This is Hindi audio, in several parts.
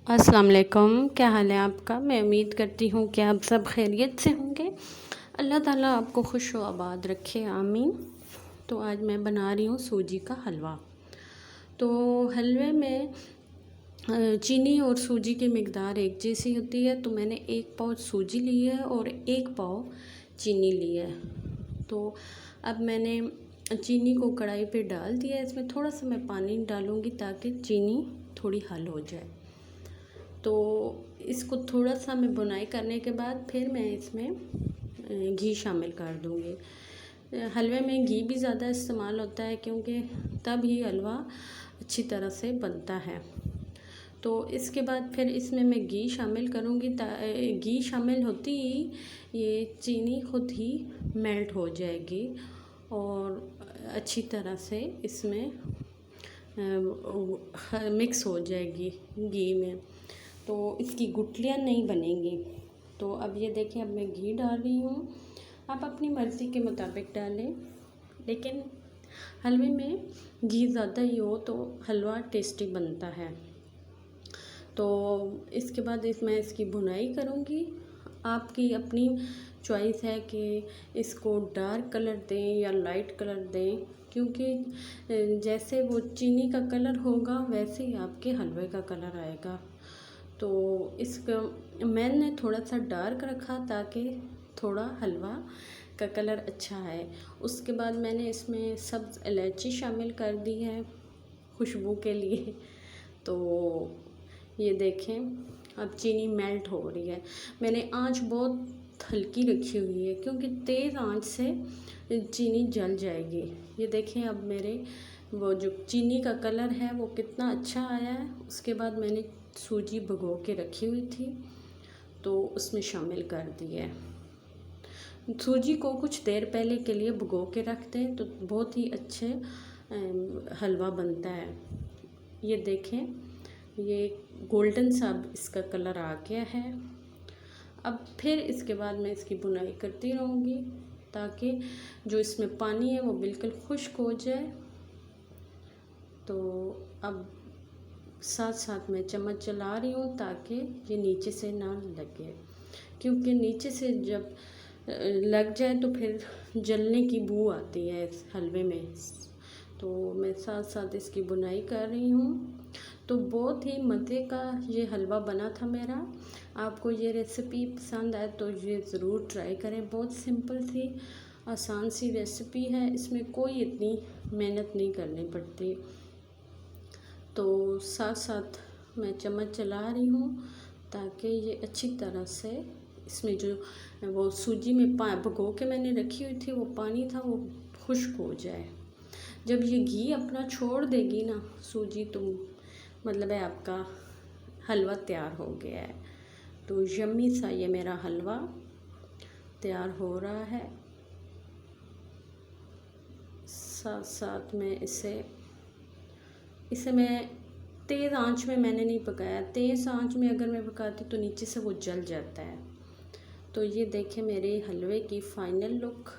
अस्सलाम वालेकुम। क्या हाल है आपका? मैं उम्मीद करती हूँ कि आप सब खैरियत से होंगे। अल्लाह ताला आपको खुश व आबाद रखे, आमीन। तो आज मैं बना रही हूँ सूजी का हलवा। तो हलवे में चीनी और सूजी की मिकदार एक जैसी होती है। तो मैंने 1 पाव सूजी ली है और 1 पाव चीनी ली है। तो अब मैंने चीनी को कढ़ाई पे डाल दिया है। इसमें थोड़ा सा मैं पानी डालूँगी ताकि चीनी थोड़ी हल हो जाए। तो इसको थोड़ा सा मैं बुनाई करने के बाद फिर मैं इसमें घी शामिल कर दूँगी। हलवे में घी भी ज़्यादा इस्तेमाल होता है क्योंकि तब ही हलवा अच्छी तरह से बनता है। तो इसके बाद फिर इसमें मैं घी शामिल करूँगी। घी शामिल होती ही ये चीनी खुद ही मेल्ट हो जाएगी और अच्छी तरह से इसमें मिक्स हो जाएगी घी में, तो इसकी गुठलियाँ नहीं बनेंगी। तो अब ये देखिए, अब मैं घी डाल रही हूँ। आप अपनी मर्ज़ी के मुताबिक डालें, लेकिन हलवे में घी ज़्यादा ही हो तो हलवा टेस्टी बनता है। तो इसके बाद मैं इसकी भुनाई करूँगी। आपकी अपनी चॉइस है कि इसको डार्क कलर दें या लाइट कलर दें, क्योंकि जैसे वो चीनी का कलर होगा वैसे ही आपके हलवे का कलर आएगा। तो इसका मैंने थोड़ा सा डार्क रखा ताकि थोड़ा हलवा का कलर अच्छा आए। उसके बाद मैंने इसमें सब्ज़ इलायची शामिल कर दी है खुशबू के लिए। तो ये देखें, अब चीनी मेल्ट हो रही है। मैंने आंच बहुत हल्की रखी हुई है क्योंकि तेज़ आंच से चीनी जल जाएगी। ये देखें, अब मेरे वो जो चीनी का कलर है वो कितना अच्छा आया है। उसके बाद मैंने सूजी भिगो के रखी हुई थी तो उसमें शामिल कर दी है। सूजी को कुछ देर पहले के लिए भिगो के रख दें तो बहुत ही अच्छे हलवा बनता है। ये देखें, ये गोल्डन सा इसका कलर आ गया है। अब फिर इसके बाद मैं इसकी बुनाई करती रहूँगी ताकि जो इसमें पानी है वो बिल्कुल खुश्क हो जाए। तो अब साथ साथ मैं चम्मच चला रही हूँ ताकि ये नीचे से ना लगे, क्योंकि नीचे से जब लग जाए तो फिर जलने की बू आती है इस हलवे में। तो मैं साथ साथ इसकी बुनाई कर रही हूँ। तो बहुत ही मज़े का ये हलवा बना था मेरा। आपको ये रेसिपी पसंद आए तो ये ज़रूर ट्राई करें। बहुत सिंपल सी आसान सी रेसिपी है, इसमें कोई इतनी मेहनत नहीं करनी पड़ती। तो साथ साथ मैं चम्मच चला रही हूँ ताकि ये अच्छी तरह से इसमें जो वो सूजी में भिगो के मैंने रखी हुई थी वो पानी था वो खुश्क हो जाए। जब ये घी अपना छोड़ देगी ना सूजी, तो मतलब है आपका हलवा तैयार हो गया है। तो यम्मी सा ये मेरा हलवा तैयार हो रहा है। साथ साथ में इसे मैं तेज़ आंच में मैंने नहीं पकाया। तेज़ आंच में अगर मैं पकाती तो नीचे से वो जल जाता है। तो ये देखें, मेरे हलवे की फ़ाइनल लुक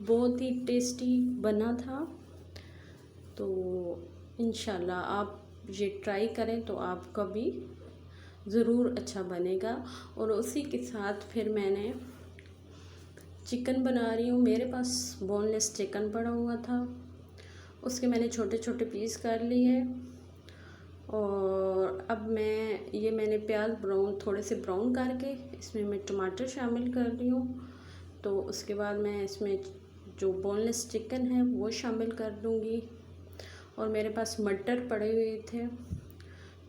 बहुत ही टेस्टी बना था। तो इंशाल्लाह आप ये ट्राई करें तो आपका भी ज़रूर अच्छा बनेगा। और उसी के साथ फिर मैंने चिकन बना रही हूँ। मेरे पास बोनलेस चिकन पड़ा हुआ था, उसके मैंने छोटे छोटे पीस कर लिए। और अब मैंने प्याज थोड़े से ब्राउन करके इसमें मैं टमाटर शामिल कर रही हूँ। तो उसके बाद मैं इसमें जो बोनलेस चिकन है वो शामिल कर दूँगी। और मेरे पास मटर पड़े हुए थे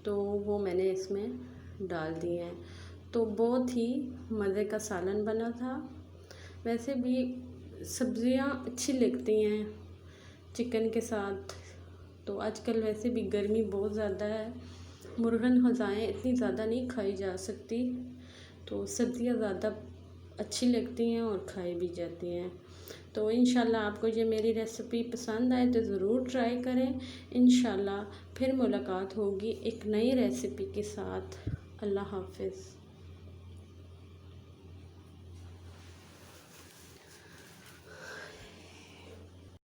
तो वो मैंने इसमें डाल दिए हैं। तो बहुत ही मज़े का सालन बना था। वैसे भी सब्ज़ियाँ अच्छी लगती हैं चिकन के साथ। तो आजकल वैसे भी गर्मी बहुत ज़्यादा है, मुर्गन ग़िज़ाएँ इतनी ज़्यादा नहीं खाई जा सकती, तो सब्ज़ियाँ ज़्यादा अच्छी लगती हैं और खाई भी जाती हैं। तो इंशाल्लाह आपको ये मेरी रेसिपी पसंद आए तो ज़रूर ट्राई करें। इंशाल्लाह फिर मुलाकात होगी एक नई रेसिपी के साथ। अल्लाह हाफ़िज़।